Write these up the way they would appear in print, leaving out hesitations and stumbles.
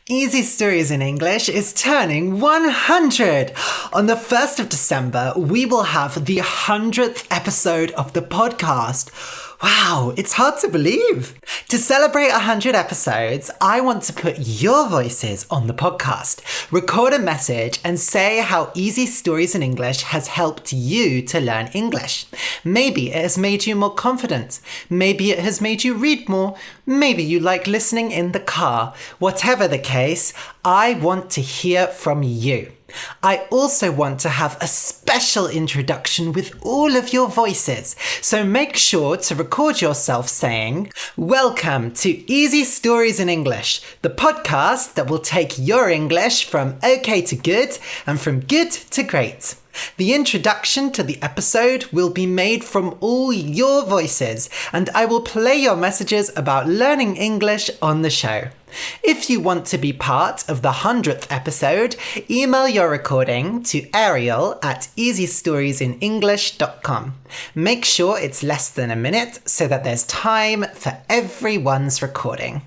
Easy Stories in English is turning 100! On the 1st of December, we will have the 100th episode of the podcast. Wow, it's hard to believe. To celebrate 100 episodes, I want to put your voices on the podcast, record a message, and say how Easy Stories in English has helped you to learn English. Maybe it has made you more confident. Maybe it has made you read more. Maybe you like listening in the car. Whatever the case, I want to hear from you. I also want to have a special introduction with all of your voices, so make sure to record yourself saying, "Welcome to Easy Stories in English, the podcast that will take your English from okay to good and from good to great." The introduction to the episode will be made from all your voices, and I will play your messages about learning English on the show. If you want to be part of the 100th episode, email your recording to Ariel at easystoriesinenglish.com. Make sure it's less than a minute so that there's time for everyone's recording.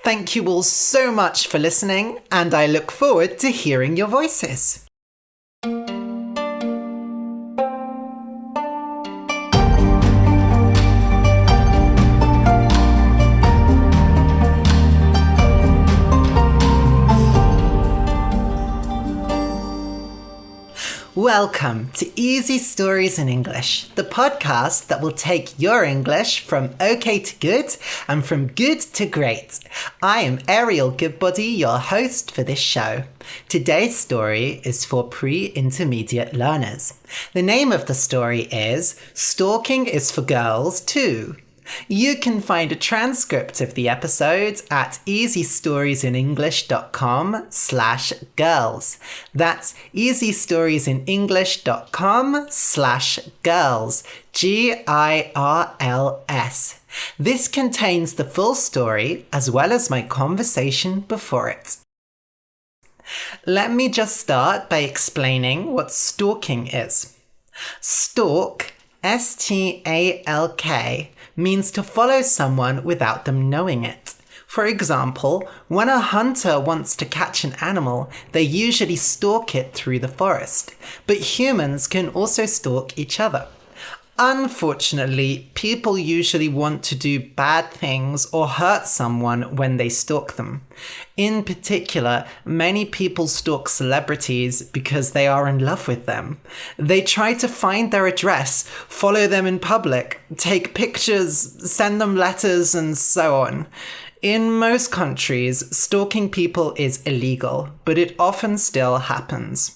Thank you all so much for listening, and I look forward to hearing your voices. Welcome to Easy Stories in English, the podcast that will take your English from okay to good and from good to great. I am Ariel Goodbody, your host for this show. Today's story is for pre-intermediate learners. The name of the story is Stalking is for Girls Too. You can find a transcript of the episode at easystoriesinenglish.com/girls. That's easystoriesinenglish.com/girls. GIRLS. This contains the full story as well as my conversation before it. Let me just start by explaining what stalking is. Stalk, STALK, means to follow someone without them knowing it. For example, when a hunter wants to catch an animal, they usually stalk it through the forest. But humans can also stalk each other. Unfortunately, people usually want to do bad things or hurt someone when they stalk them. In particular, many people stalk celebrities because they are in love with them. They try to find their address, follow them in public, take pictures, send them letters, and so on. In most countries, stalking people is illegal, but it often still happens.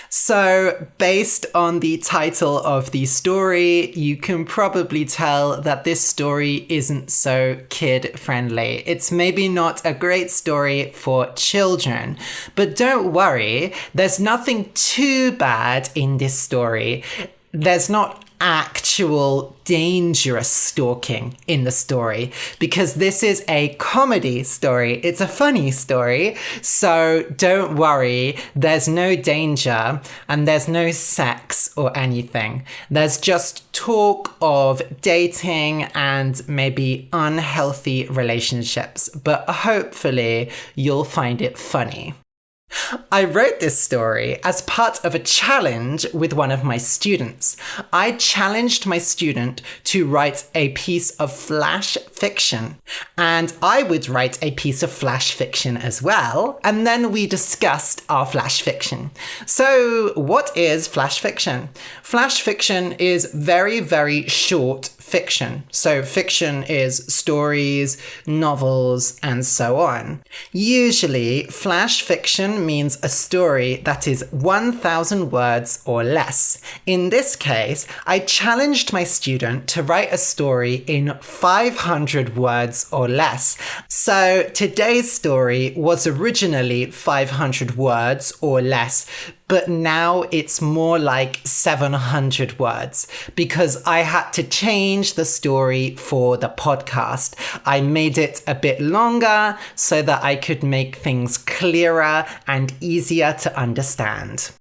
So, based on the title of the story, you can probably tell that this story isn't so kid-friendly. It's maybe not a great story for children, but don't worry, there's nothing too bad in this story. There's not actual dangerous stalking in the story because this is a comedy story. It's a funny story, so don't worry, there's no danger and there's no sex or anything. There's just talk of dating and maybe unhealthy relationships, but hopefully you'll find it funny. I wrote this story as part of a challenge with one of my students. I challenged my student to write a piece of flash fiction, and I would write a piece of flash fiction as well, and then we discussed our flash fiction. So, what is flash fiction? Flash fiction is very, very short fiction. So fiction is stories, novels, and so on. Usually, flash fiction means a story that is 1,000 words or less. In this case, I challenged my student to write a story in 500 words or less. So today's story was originally 500 words or less, but now it's more like 700 words because I had to change the story for the podcast. I made it a bit longer so that I could make things clearer and easier to understand.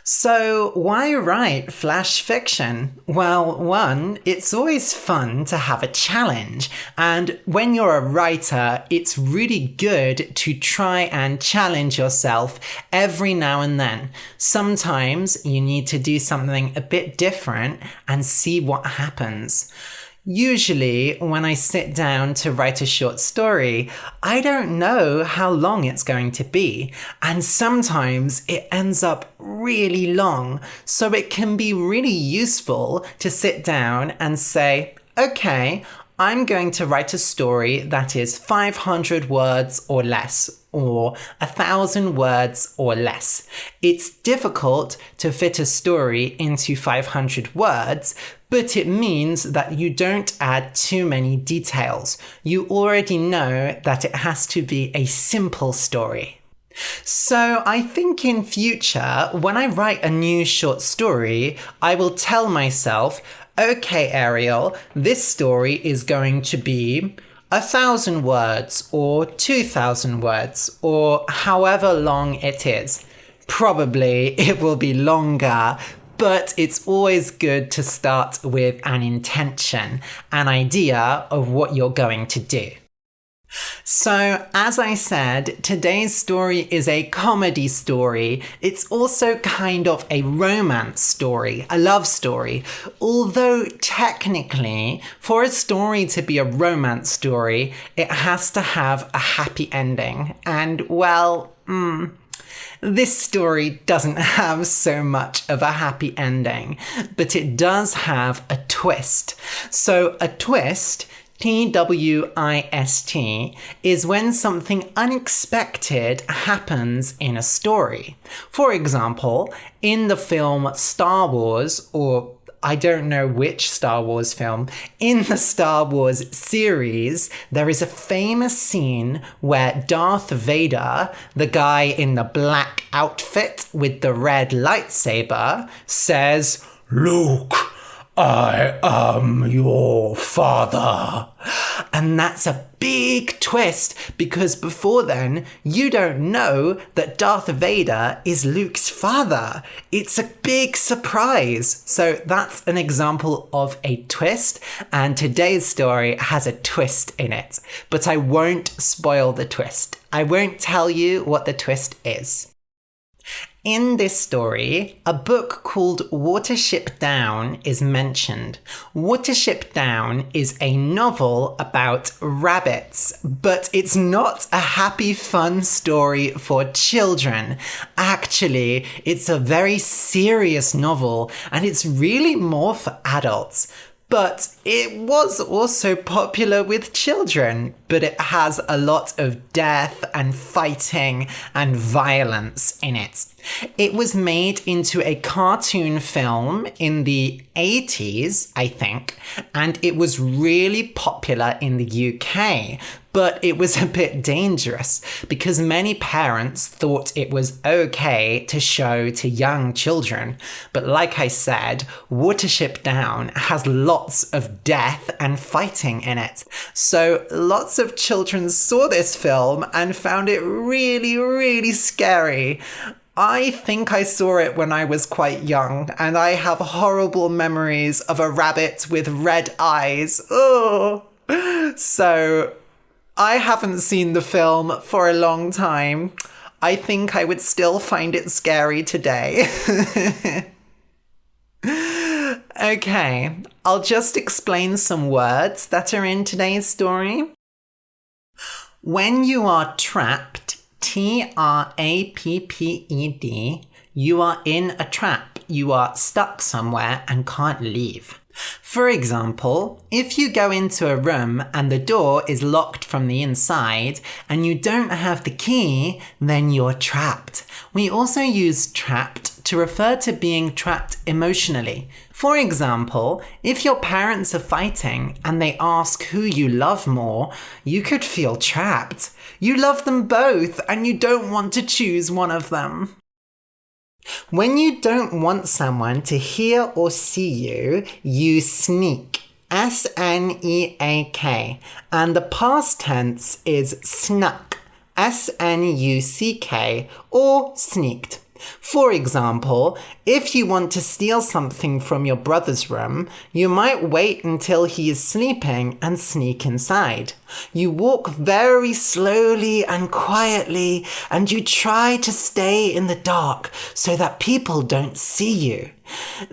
So, why write flash fiction? Well, one, it's always fun to have a challenge, and when you're a writer, it's really good to try and challenge yourself every now and then. Sometimes you need to do something a bit different and see what happens. Usually, when I sit down to write a short story, I don't know how long it's going to be, and sometimes it ends up really long, so it can be really useful to sit down and say, okay, I'm going to write a story that is 500 words or less, or 1,000 words or less. It's difficult to fit a story into 500 words, but it means that you don't add too many details. You already know that it has to be a simple story. So I think in future, when I write a new short story, I will tell myself, okay, Ariel, this story is going to be 1,000 words or 2,000 words or however long it is. Probably it will be longer, but it's always good to start with an intention, an idea of what you're going to do. So, as I said, today's story is a comedy story. It's also kind of a romance story, a love story. Although technically, for a story to be a romance story, it has to have a happy ending. And well, this story doesn't have so much of a happy ending, but it does have a twist. So a twist, twist, is when something unexpected happens in a story. For example, in the film Star Wars, or I don't know which Star Wars film, in the Star Wars series, there is a famous scene where Darth Vader, the guy in the black outfit with the red lightsaber, says, "Luke, I am your father." And that's a big twist because before then, you don't know that Darth Vader is Luke's father. It's a big surprise. So that's an example of a twist, and today's story has a twist in it. But I won't spoil the twist. I won't tell you what the twist is. In this story, a book called Watership Down is mentioned. Watership Down is a novel about rabbits, but it's not a happy, fun story for children. Actually, it's a very serious novel, and it's really more for adults. But it was also popular with children, but it has a lot of death and fighting and violence in it. It was made into a cartoon film in the 80s, I think, and it was really popular in the UK. But it was a bit dangerous because many parents thought it was okay to show to young children. But like I said, Watership Down has lots of death and fighting in it. So lots of children saw this film and found it really, really scary. I think I saw it when I was quite young, and I have horrible memories of a rabbit with red eyes. Oh, so I haven't seen the film for a long time. I think I would still find it scary today. Okay, I'll just explain some words that are in today's story. When you are trapped, trapped, you are in a trap. You are stuck somewhere and can't leave. For example, if you go into a room and the door is locked from the inside and you don't have the key, then you're trapped. We also use trapped to refer to being trapped emotionally. For example, if your parents are fighting and they ask who you love more, you could feel trapped. You love them both and you don't want to choose one of them. When you don't want someone to hear or see you, you sneak. S-N-E-A-K. And the past tense is snuck. S-N-U-C-K or sneaked. For example, if you want to steal something from your brother's room, you might wait until he is sleeping and sneak inside. You walk very slowly and quietly, and you try to stay in the dark so that people don't see you.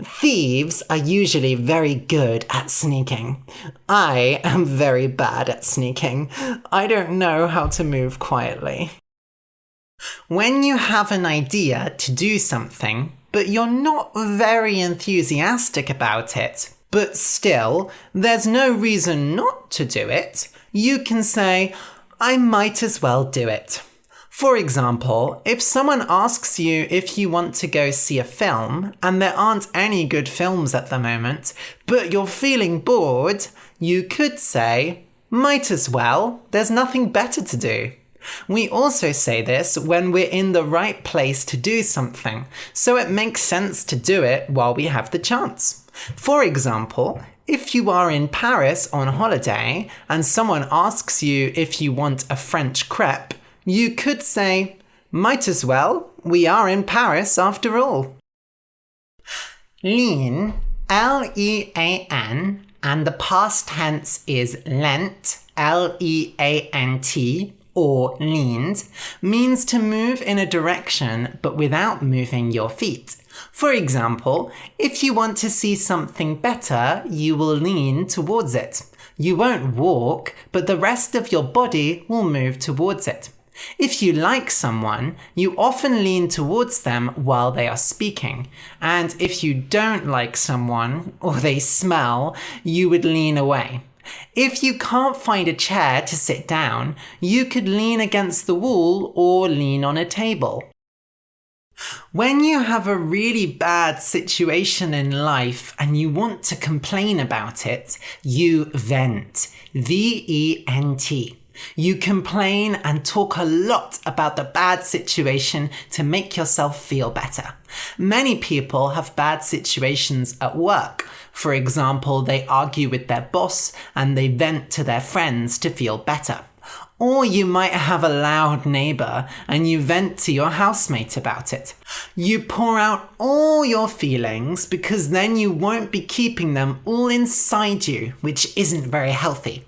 Thieves are usually very good at sneaking. I am very bad at sneaking. I don't know how to move quietly. When you have an idea to do something, but you're not very enthusiastic about it, but still, there's no reason not to do it, you can say, I might as well do it. For example, if someone asks you if you want to go see a film, and there aren't any good films at the moment, but you're feeling bored, you could say, might as well, there's nothing better to do. We also say this when we're in the right place to do something, so it makes sense to do it while we have the chance. For example, if you are in Paris on holiday and someone asks you if you want a French crepe, you could say, might as well, we are in Paris after all. Lean, L-E-A-N, and the past tense is lent, L-E-A-N-T, or leaned, means to move in a direction but without moving your feet. For example, if you want to see something better, you will lean towards it. You won't walk, but the rest of your body will move towards it. If you like someone, you often lean towards them while they are speaking. And if you don't like someone, or they smell, you would lean away. If you can't find a chair to sit down, you could lean against the wall or lean on a table. When you have a really bad situation in life and you want to complain about it, you vent. V-E-N-T. You complain and talk a lot about the bad situation to make yourself feel better. Many people have bad situations at work. For example, they argue with their boss and they vent to their friends to feel better. Or you might have a loud neighbour and you vent to your housemate about it. You pour out all your feelings because then you won't be keeping them all inside you, which isn't very healthy.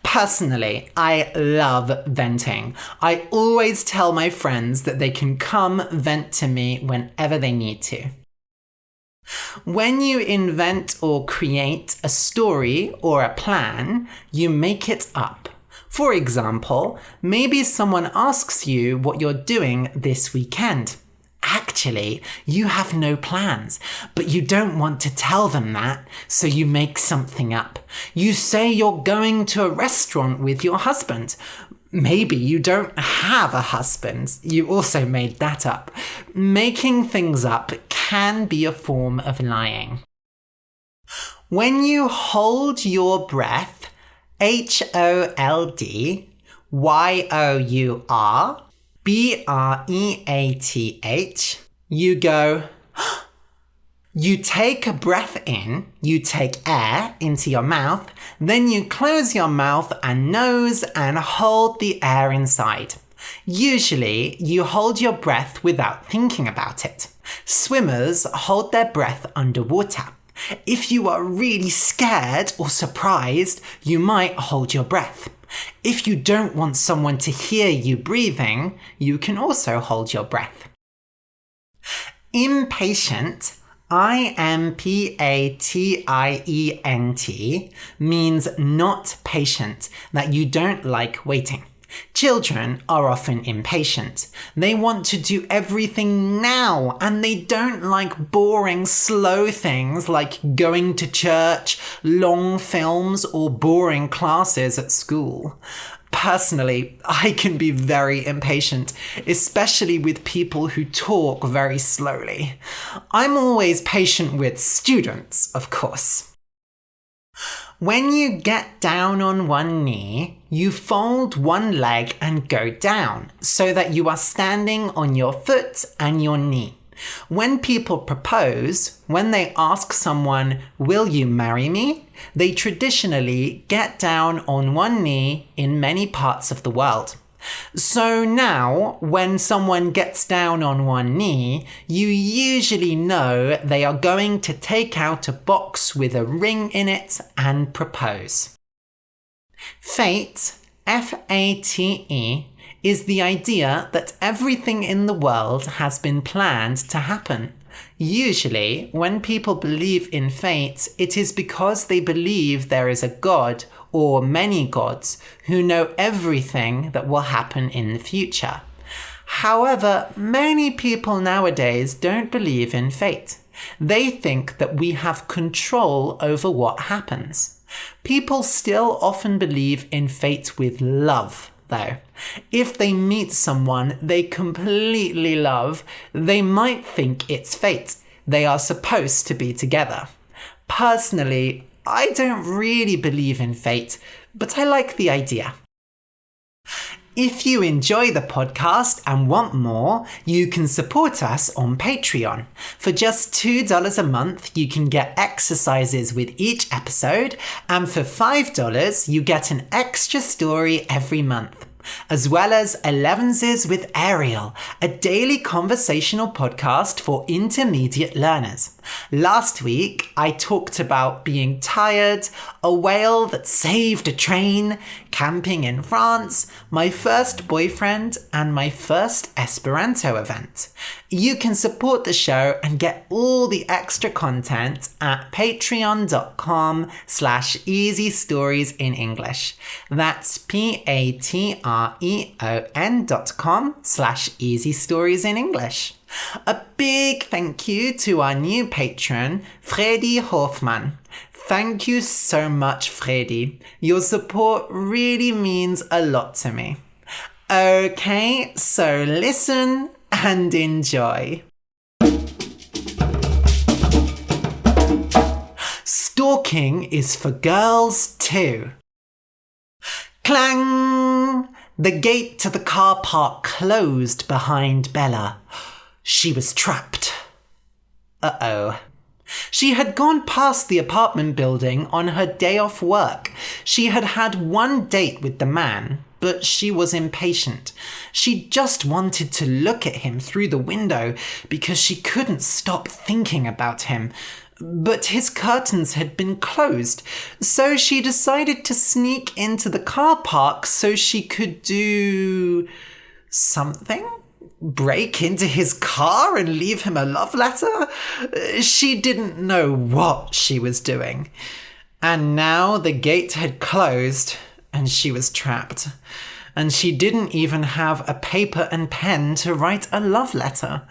Personally, I love venting. I always tell my friends that they can come vent to me whenever they need to. When you invent or create a story or a plan, you make it up. For example, maybe someone asks you what you're doing this weekend. Actually, you have no plans, but you don't want to tell them that, so you make something up. You say you're going to a restaurant with your husband. Maybe you don't have a husband. You also made that up. Making things up can be a form of lying. When you hold your breath, H-O-L-D, Y-O-U-R, B-R-E-A-T-H, you go, you take a breath in, you take air into your mouth, then you close your mouth and nose and hold the air inside. Usually, you hold your breath without thinking about it. Swimmers hold their breath underwater. If you are really scared or surprised, you might hold your breath. If you don't want someone to hear you breathing, you can also hold your breath. Impatient, I-M-P-A-T-I-E-N-T, means not patient, that you don't like waiting. Children are often impatient. They want to do everything now, and they don't like boring, slow things like going to church, long films, or boring classes at school. Personally, I can be very impatient, especially with people who talk very slowly. I'm always patient with students, of course. When you get down on one knee, you fold one leg and go down so that you are standing on your foot and your knee. When people propose, when they ask someone, "Will you marry me?" they traditionally get down on one knee in many parts of the world. So now, when someone gets down on one knee, you usually know they are going to take out a box with a ring in it and propose. Fate, F-A-T-E, is the idea that everything in the world has been planned to happen. Usually, when people believe in fate, it is because they believe there is a god or many gods who know everything that will happen in the future. However, many people nowadays don't believe in fate. They think that we have control over what happens. People still often believe in fate with love, though. If they meet someone they completely love, they might think it's fate. They are supposed to be together. Personally, I don't really believe in fate, but I like the idea. If you enjoy the podcast and want more, you can support us on Patreon. For just $2 a month, you can get exercises with each episode, and for $5, you get an extra story every month. As well as 11s with Ariel, a daily conversational podcast for intermediate learners. Last week, I talked about being tired, a whale that saved a train, camping in France, my first boyfriend, and my first Esperanto event. You can support the show and get all the extra content at patreon.com/easystoriesinenglish. in English. That's patreon.com/easystoriesinenglish. in English. A big thank you to our new patron, Freddy Hoffman. Thank you so much, Freddy. Your support really means a lot to me. Okay, so listen and enjoy. Stalking is for girls too. Clang! The gate to the car park closed behind Bella. She was trapped. Uh-oh. She had gone past the apartment building on her day off work. She had had one date with the man, but she was impatient. She just wanted to look at him through the window because she couldn't stop thinking about him. But his curtains had been closed, so she decided to sneak into the car park so she could do something? Break into his car and leave him a love letter? She didn't know what she was doing. And now the gate had closed and she was trapped. And she didn't even have a paper and pen to write a love letter.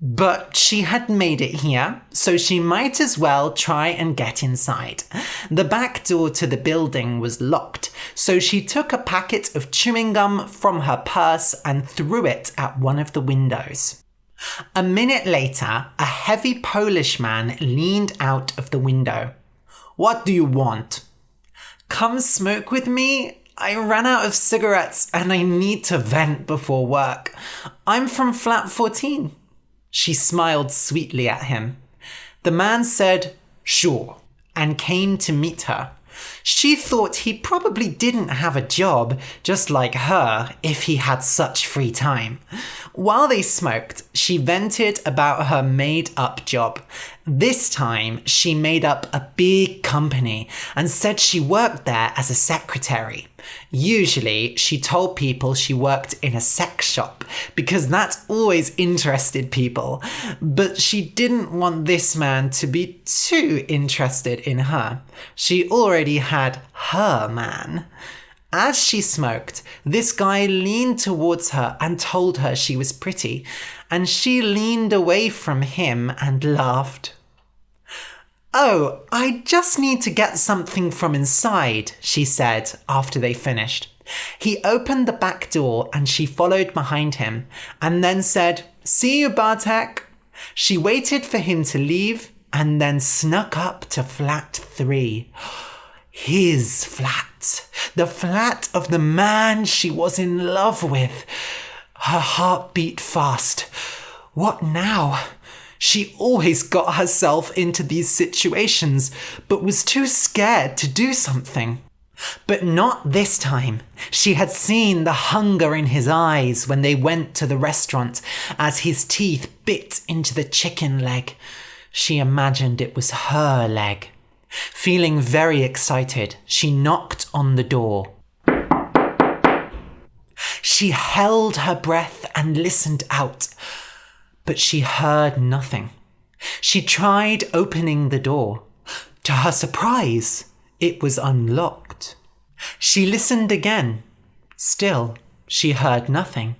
But she had made it here, so she might as well try and get inside. The back door to the building was locked, so she took a packet of chewing gum from her purse and threw it at one of the windows. A minute later, a heavy Polish man leaned out of the window. "What do you want?" "Come smoke with me? I ran out of cigarettes and I need to vent before work. I'm from flat 14. She smiled sweetly at him. The man said, "Sure," and came to meet her. She thought he probably didn't have a job, just like her, if he had such free time. While they smoked, she vented about her made-up job. This time, she made up a big company and said she worked there as a secretary. Usually, she told people she worked in a sex shop because that always interested people, but she didn't want this man to be too interested in her. She already had her man. As she smoked, this guy leaned towards her and told her she was pretty, and she leaned away from him and laughed. "Oh, I just need to get something from inside," she said after they finished. He opened the back door and she followed behind him and then said, "See you, Bartek." She waited for him to leave and then snuck up to flat 3. His flat. The flat of the man she was in love with. Her heart beat fast. What now? She always got herself into these situations, but was too scared to do something. But not this time. She had seen the hunger in his eyes when they went to the restaurant as his teeth bit into the chicken leg. She imagined it was her leg. Feeling very excited, she knocked on the door. She held her breath and listened out, but she heard nothing. She tried opening the door. To her surprise, it was unlocked. She listened again. Still, she heard nothing.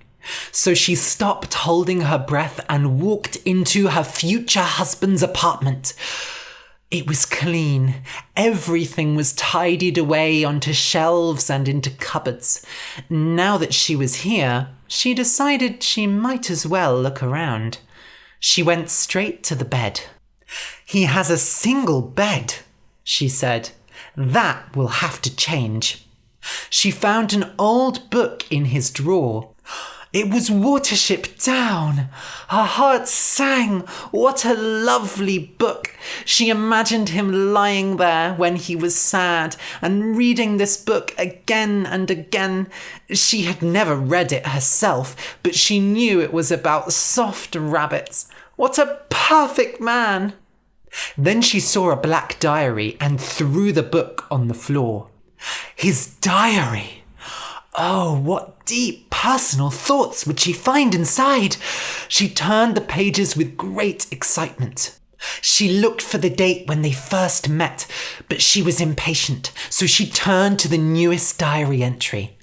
So she stopped holding her breath and walked into her future husband's apartment. It was clean. Everything was tidied away onto shelves and into cupboards. Now that she was here, she decided she might as well look around. She went straight to the bed. "He has a single bed," she said. "That will have to change." She found an old book in his drawer. It was Watership Down. Her heart sang. What a lovely book. She imagined him lying there when he was sad and reading this book again and again. She had never read it herself, but she knew it was about soft rabbits. What a perfect man. Then she saw a black diary and threw the book on the floor. His diary. Oh, what deep personal thoughts would she find inside? She turned the pages with great excitement. She looked for the date when they first met, but she was impatient, so she turned to the newest diary entry.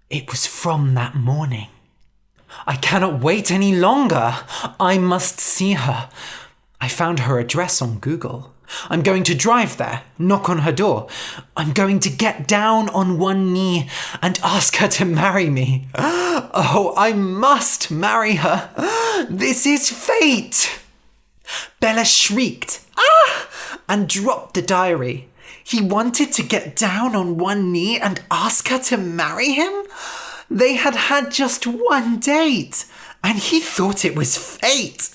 It was from that morning. "I cannot wait any longer. I must see her. I found her address on Google. I'm going to drive there, knock on her door. I'm going to get down on one knee and ask her to marry me. Oh, I must marry her. This is fate." Bella shrieked, "Ah!" and dropped the diary. He wanted to get down on one knee and ask her to marry him? They had had just one date, and he thought it was fate.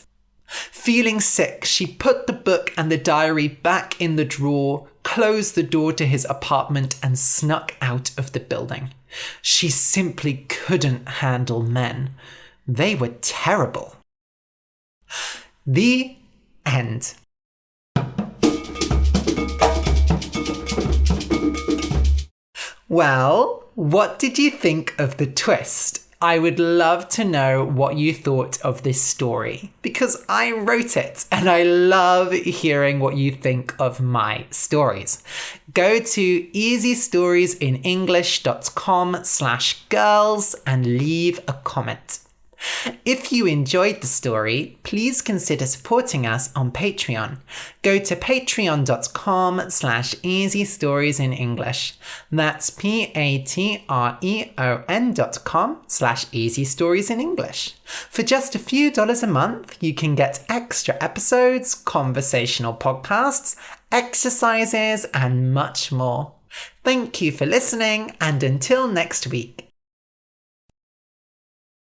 Feeling sick, she put the book and the diary back in the drawer, closed the door to his apartment, and snuck out of the building. She simply couldn't handle men. They were terrible. The end. Well, what did you think of the twist? I would love to know what you thought of this story because I wrote it and I love hearing what you think of my stories. Go to easystoriesinenglish.com/girls and leave a comment. If you enjoyed the story, please consider supporting us on Patreon. Go to patreon.com/easystoriesinenglish. That's patreon.com/easystoriesinenglish. For just a few dollars a month, you can get extra episodes, conversational podcasts, exercises, and much more. Thank you for listening, and until next week.